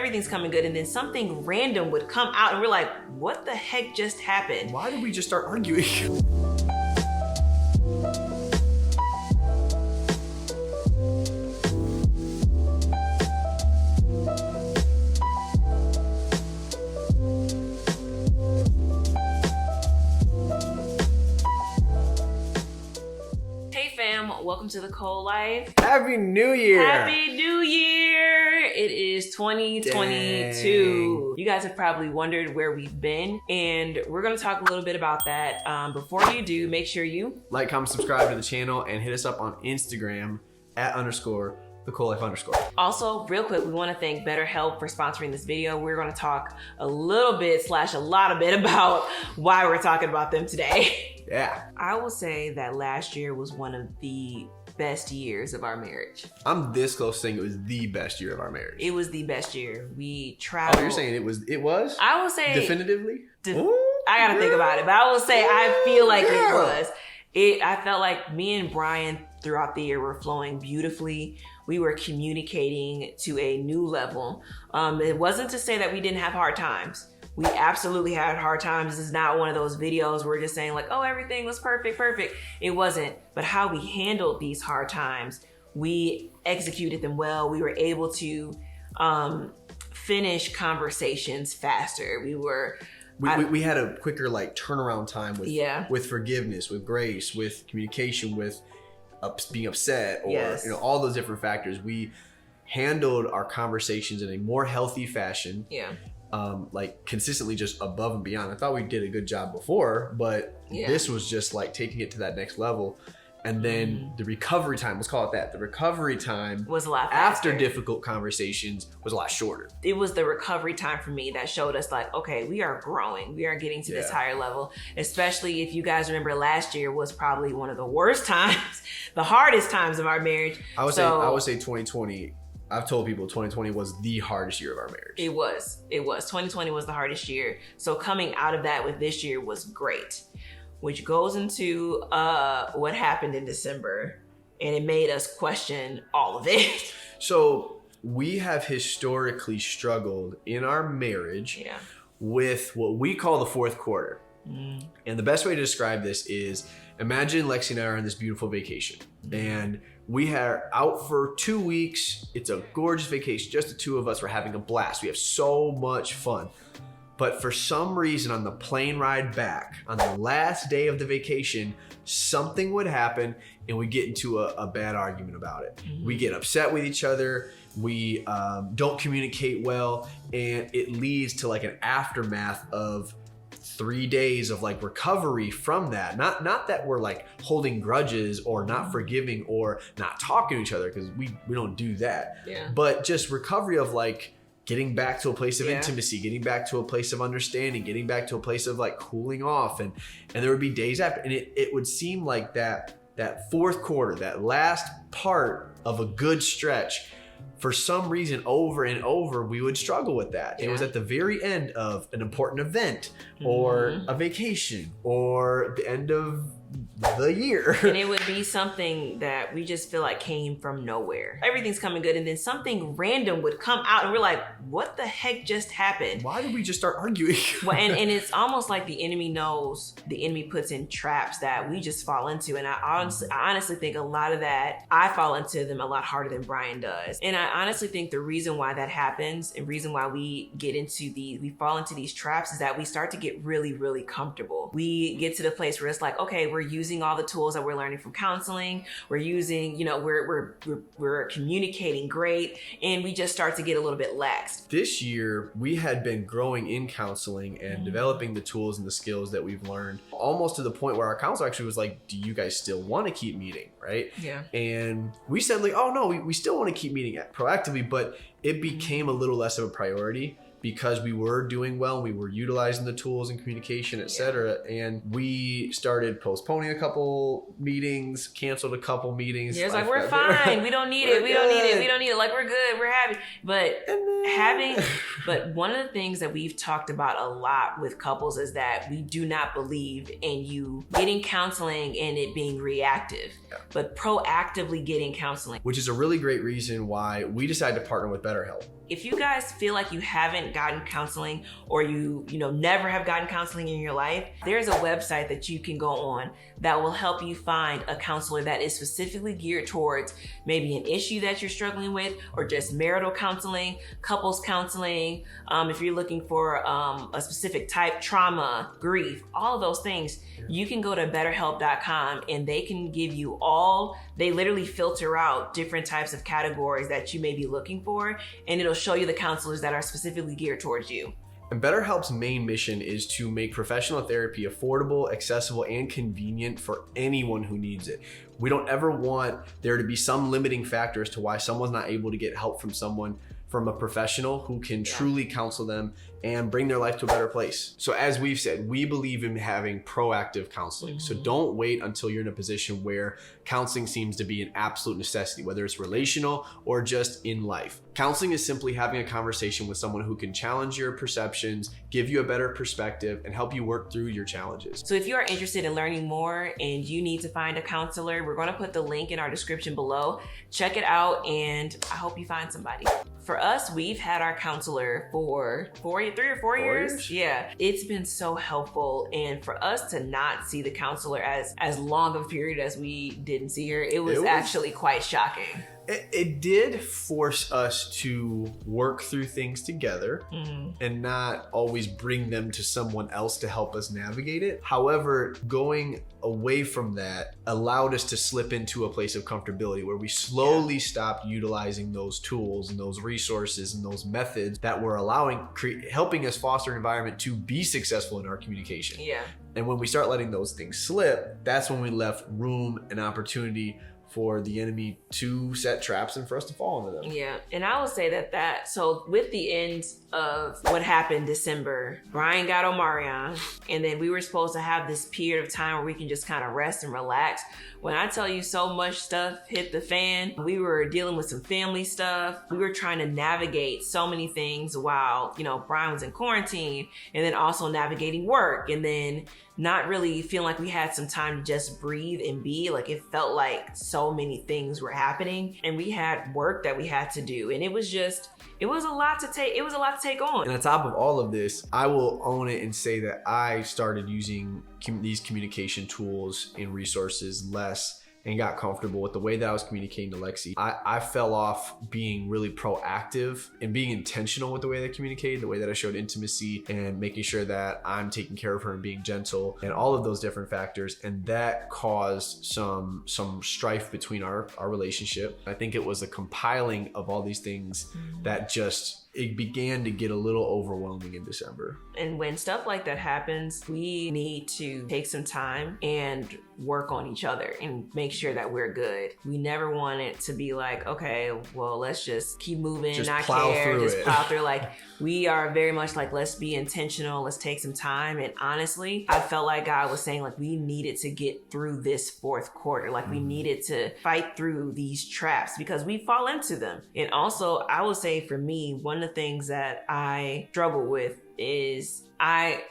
everything's coming good, and then something random would come out and we're like, what the heck just happened? Why did we just start arguing? Welcome to the Cole Life. Happy New Year! Happy New Year! It is 2022. Dang. You guys have probably wondered where we've been, and we're going to talk a little bit about that. Before you do, make sure you like, comment, subscribe to the channel, and hit us up on Instagram @_ the Cole Life _. Also, real quick, we want to thank BetterHelp for sponsoring this video. We're going to talk a little bit / a lot of bit about why we're talking about them today. Yeah. I will say that last year was one of the best years of our marriage. I'm this close saying it was the best year of our marriage. It was the best year. We traveled. Oh, you're saying it was? I will say definitively. I gotta think about it, but I will say I feel like it was. I felt like me and Brian throughout the year were flowing beautifully. We were communicating to a new level. It wasn't to say that we didn't have hard times. We absolutely had hard times. This is not one of those videos where we're just saying like, oh, everything was perfect. It wasn't. But how we handled these hard times, we executed them well. We were able to finish conversations faster. We had a quicker like turnaround time with forgiveness, with grace, with communication, with being upset, or all those different factors. We handled our conversations in a more healthy fashion. Like consistently, just above and beyond. I thought we did a good job before, but this was just like taking it to that next level. And then the recovery time, let's call it that. The recovery time was a lot faster. After difficult conversations was a lot shorter. It was the recovery time for me that showed us like, okay, we are growing. We are getting to this higher level. Especially if you guys remember last year was probably one of the worst times, the hardest times of our marriage. I would say 2020. I've told people 2020 was the hardest year of our marriage. It was. 2020 was the hardest year. So coming out of that with this year was great, which goes into what happened in December, and it made us question all of it. So we have historically struggled in our marriage with what we call the fourth quarter. And the best way to describe this is, imagine Lexi and I are on this beautiful vacation, and we are out for 2 weeks. It's a gorgeous vacation. Just the two of us. We're having a blast. We have so much fun. But for some reason on the plane ride back, on the last day of the vacation, something would happen and we get into a bad argument about it. We get upset with each other. We don't communicate well, and it leads to like an aftermath of 3 days of like recovery from that. Not that we're like holding grudges or not forgiving or not talking to each other, because we don't do that. But just recovery of like getting back to a place of intimacy, getting back to a place of understanding, getting back to a place of like cooling off, and there would be days after, and it would seem like that fourth quarter, that last part of a good stretch, for some reason, over and over, we would struggle with that. It was at the very end of an important event or a vacation or the end of the year. And it would be something that we just feel like came from nowhere. Everything's coming good, and then something random would come out and we're like, what the heck just happened? Why did we just start arguing? Well, and it's almost like the enemy knows, the enemy puts in traps that we just fall into. And I honestly think a lot of that, I fall into them a lot harder than Brian does. And I honestly think the reason why that happens and reason why we fall into these traps is that we start to get really, really comfortable. We get to the place where it's like, okay, we're using all the tools that we're learning from counseling. We're using, we're communicating great, and we just start to get a little bit lax. This year, we had been growing in counseling and developing the tools and the skills that we've learned, almost to the point where our counselor actually was like, do you guys still want to keep meeting, right? And we said like, oh no, we still want to keep meeting proactively, but it became a little less of a priority because we were doing well, we were utilizing the tools and communication, etc. And we started postponing a couple meetings, canceled a couple meetings. Yeah, it's like, we're fine. We don't need it. We don't need it. We don't need it. Like, we're good. We're happy. But one of the things that we've talked about a lot with couples is that we do not believe in you getting counseling and it being reactive, but proactively getting counseling. Which is a really great reason why we decided to partner with BetterHelp. If you guys feel like you haven't gotten counseling or you never have gotten counseling in your life, there's a website that you can go on that will help you find a counselor that is specifically geared towards maybe an issue that you're struggling with, or just marital counseling, couples counseling. If you're looking for a specific type, trauma, grief, all of those things, you can go to betterhelp.com and they can give you they literally filter out different types of categories that you may be looking for, and it'll show you the counselors that are specifically geared towards you. And BetterHelp's main mission is to make professional therapy affordable, accessible, and convenient for anyone who needs it. We don't ever want there to be some limiting factor as to why someone's not able to get help from a professional who can truly counsel them and bring their life to a better place. So as we've said, we believe in having proactive counseling. So don't wait until you're in a position where counseling seems to be an absolute necessity, whether it's relational or just in life. Counseling is simply having a conversation with someone who can challenge your perceptions, give you a better perspective, and help you work through your challenges. So if you are interested in learning more and you need to find a counselor, we're going to put the link in our description below. Check it out, and I hope you find somebody. For us, we've had our counselor for 3 or 4 years. Yeah, it's been so helpful. And for us to not see the counselor as long of a period as we didn't see her, it was actually quite shocking. It did force us to work through things together and not always bring them to someone else to help us navigate it. However, going away from that allowed us to slip into a place of comfortability where we slowly stopped utilizing those tools and those resources and those methods that were helping us foster an environment to be successful in our communication. Yeah. And when we start letting those things slip, that's when we left room and opportunity for the enemy to set traps and for us to fall into them. Yeah, and I would say so with the end of what happened December, Brian got Omarion, and then we were supposed to have this period of time where we can just kind of rest and relax. When I tell you so much stuff hit the fan, we were dealing with some family stuff. We were trying to navigate so many things while, Brian was in quarantine, and then also navigating work, and then not really feeling like we had some time to just breathe and be. Like, it felt like so many things were happening, and we had work that we had to do, and it was a lot to take on. And on top of all of this, I will own it and say that I started using these communication tools and resources less and got comfortable with the way that I was communicating to Lexi. I fell off being really proactive and being intentional with the way that I communicated, the way that I showed intimacy and making sure that I'm taking care of her and being gentle and all of those different factors. And that caused some strife between our relationship. I think it was a compiling of all these things that it began to get a little overwhelming in December. And when stuff like that happens, we need to take some time and work on each other and make sure that we're good. We never want it to be like, okay, well, let's just keep moving, just not plow care, through just it. plow through. Like, we are very much like, let's be intentional, let's take some time. And honestly, I felt like God was saying, like, we needed to get through this fourth quarter. Like, we needed to fight through these traps because we fall into them. And also, I would say for me, one of the things that I struggle with is I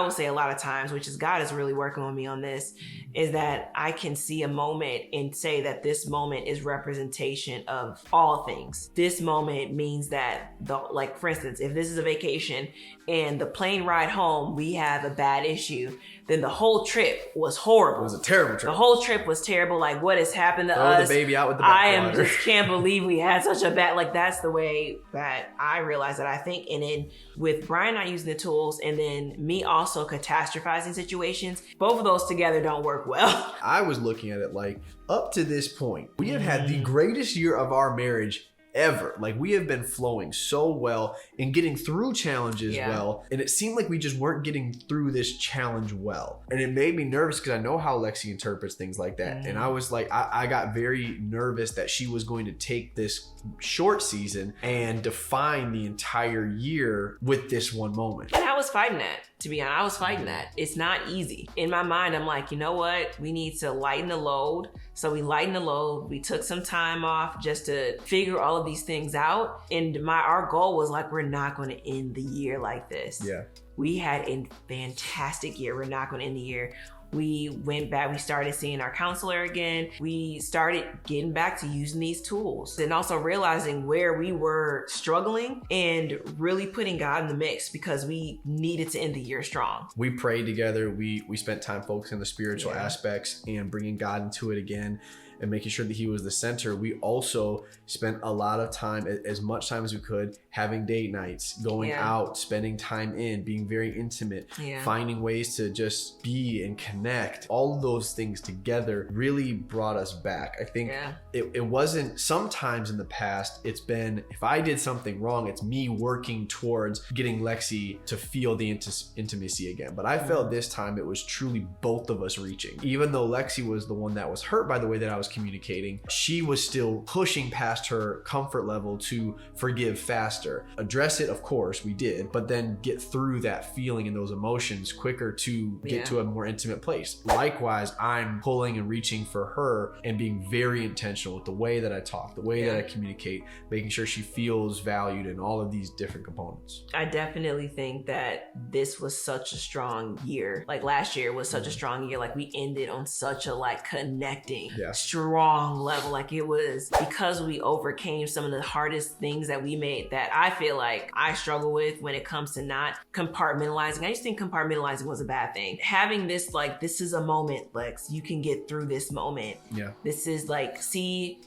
will say a lot of times, which is God is really working on me on this, is that I can see a moment and say that this moment is representation of all things. This moment means that like, for instance, if this is a vacation and the plane ride home, we have a bad issue, then the whole trip was horrible. It was a terrible trip. The whole trip was terrible. Like, what has happened to us? Throw the baby out with the bathwater. Just can't believe we had such a bad, like, that's the way that I realized that I think. And then with Brian not using the tools and then me also catastrophizing situations, both of those together don't work well. I was looking at it like, up to this point, we have had the greatest year of our marriage ever. Like, we have been flowing so well and getting through challenges well. And it seemed like we just weren't getting through this challenge well. And it made me nervous because I know how Lexi interprets things like that. And I was like, I got very nervous that she was going to take this short season and define the entire year with this one moment. And I was fighting that. To be honest, I was fighting that. It's not easy. In my mind, I'm like, you know what? We need to lighten the load. So we lightened the load. We took some time off just to figure all of these things out. And our goal was like, we're not going to end the year like this. Yeah. We had a fantastic year. We're not going to end the year. We went back, we started seeing our counselor again. We started getting back to using these tools and also realizing where we were struggling and really putting God in the mix because we needed to end the year strong. We prayed together. We spent time focusing on the spiritual aspects and bringing God into it again and making sure that he was the center. We also spent a lot of time, as much time as we could, having date nights, going out, spending time being very intimate, finding ways to just be and connect. All of those things together really brought us back. I think it wasn't, sometimes in the past, it's been, if I did something wrong, it's me working towards getting Lexi to feel the intimacy again. But I felt this time it was truly both of us reaching. Even though Lexi was the one that was hurt by the way that I was communicating, she was still pushing past her comfort level to forgive faster. Address it, of course, we did, but then get through that feeling and those emotions quicker to get to a more intimate place. Likewise, I'm pulling and reaching for her and being very intentional with the way that I talk, the way that I communicate, making sure she feels valued in all of these different components. I definitely think that this was such a strong year. Like last year was such a strong year. Like we ended on such a connecting, strong level. Like it was because we overcame some of the hardest things that we made that I feel like I struggle with when it comes to not compartmentalizing. I used to think compartmentalizing was a bad thing. Having this, this is a moment, Lex, you can get through this moment. Yeah. This is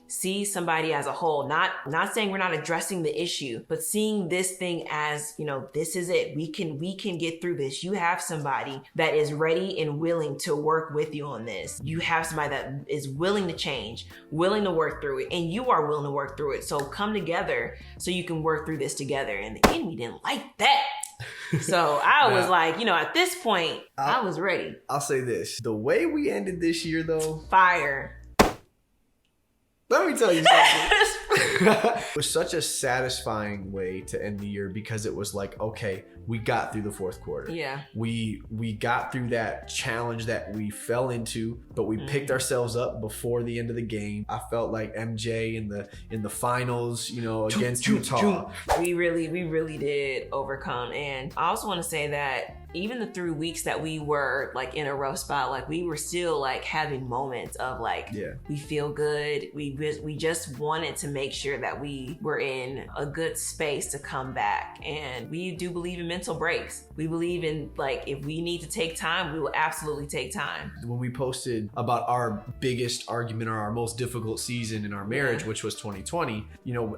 see somebody as a whole, not saying we're not addressing the issue, but seeing this thing as, this is it. We can get through this. You have somebody that is ready and willing to work with you on this. You have somebody that is willing to change, willing to work through it, and you are willing to work through it. So come together so you can work through this together. And the enemy didn't like that. So I was at this point, I was ready. I'll say this. The way we ended this year, though. Fire. Let me tell you something. It was such a satisfying way to end the year because it was like, okay, we got through the fourth quarter. Yeah. We got through that challenge that we fell into, but we picked ourselves up before the end of the game. I felt like MJ in the finals, against Utah. We really did overcome. And I also want to say that even the 3 weeks that we were in a rough spot, we were still having moments of we feel good. We just wanted to make sure that we were in a good space to come back. And we do believe in mental breaks. We believe in if we need to take time, we will absolutely take time. When we posted about our biggest argument or our most difficult season in our marriage, which was 2020,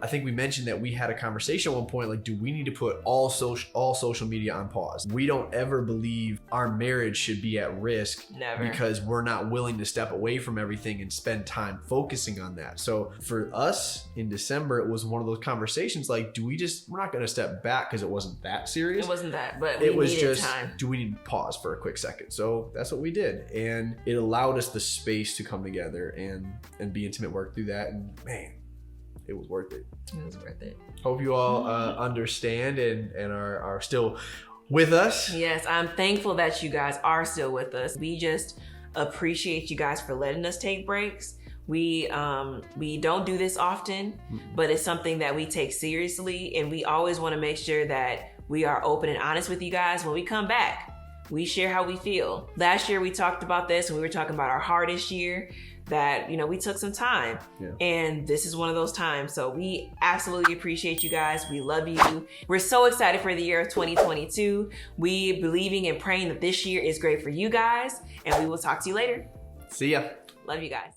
I think we mentioned that we had a conversation at one point, do we need to put all social media on pause? We don't ever believe our marriage should be at risk. Never. Because we're not willing to step away from everything and spend time focusing on that. So for us in December, it was one of those conversations we're not going to step back because it wasn't that serious. It wasn't that, but it was just time. Do we need to pause for a quick second? So that's what we did, and it allowed us the space to come together and be intimate, work through that, and man, it was worth it. It was worth it. Hope you all understand and are still with us. Yes, I'm thankful that you guys are still with us. We just appreciate you guys for letting us take breaks. We don't do this often, but it's something that we take seriously, and we always want to make sure that we are open and honest with you guys. When we come back, we share how we feel. Last year we talked about this, and we were talking about our hardest year, that we took some time, and this is one of those times. So we absolutely appreciate you guys. We love you. We're so excited for the year of 2022. We believing and praying that this year is great for you guys, and we will talk to you later. See ya. Love you guys.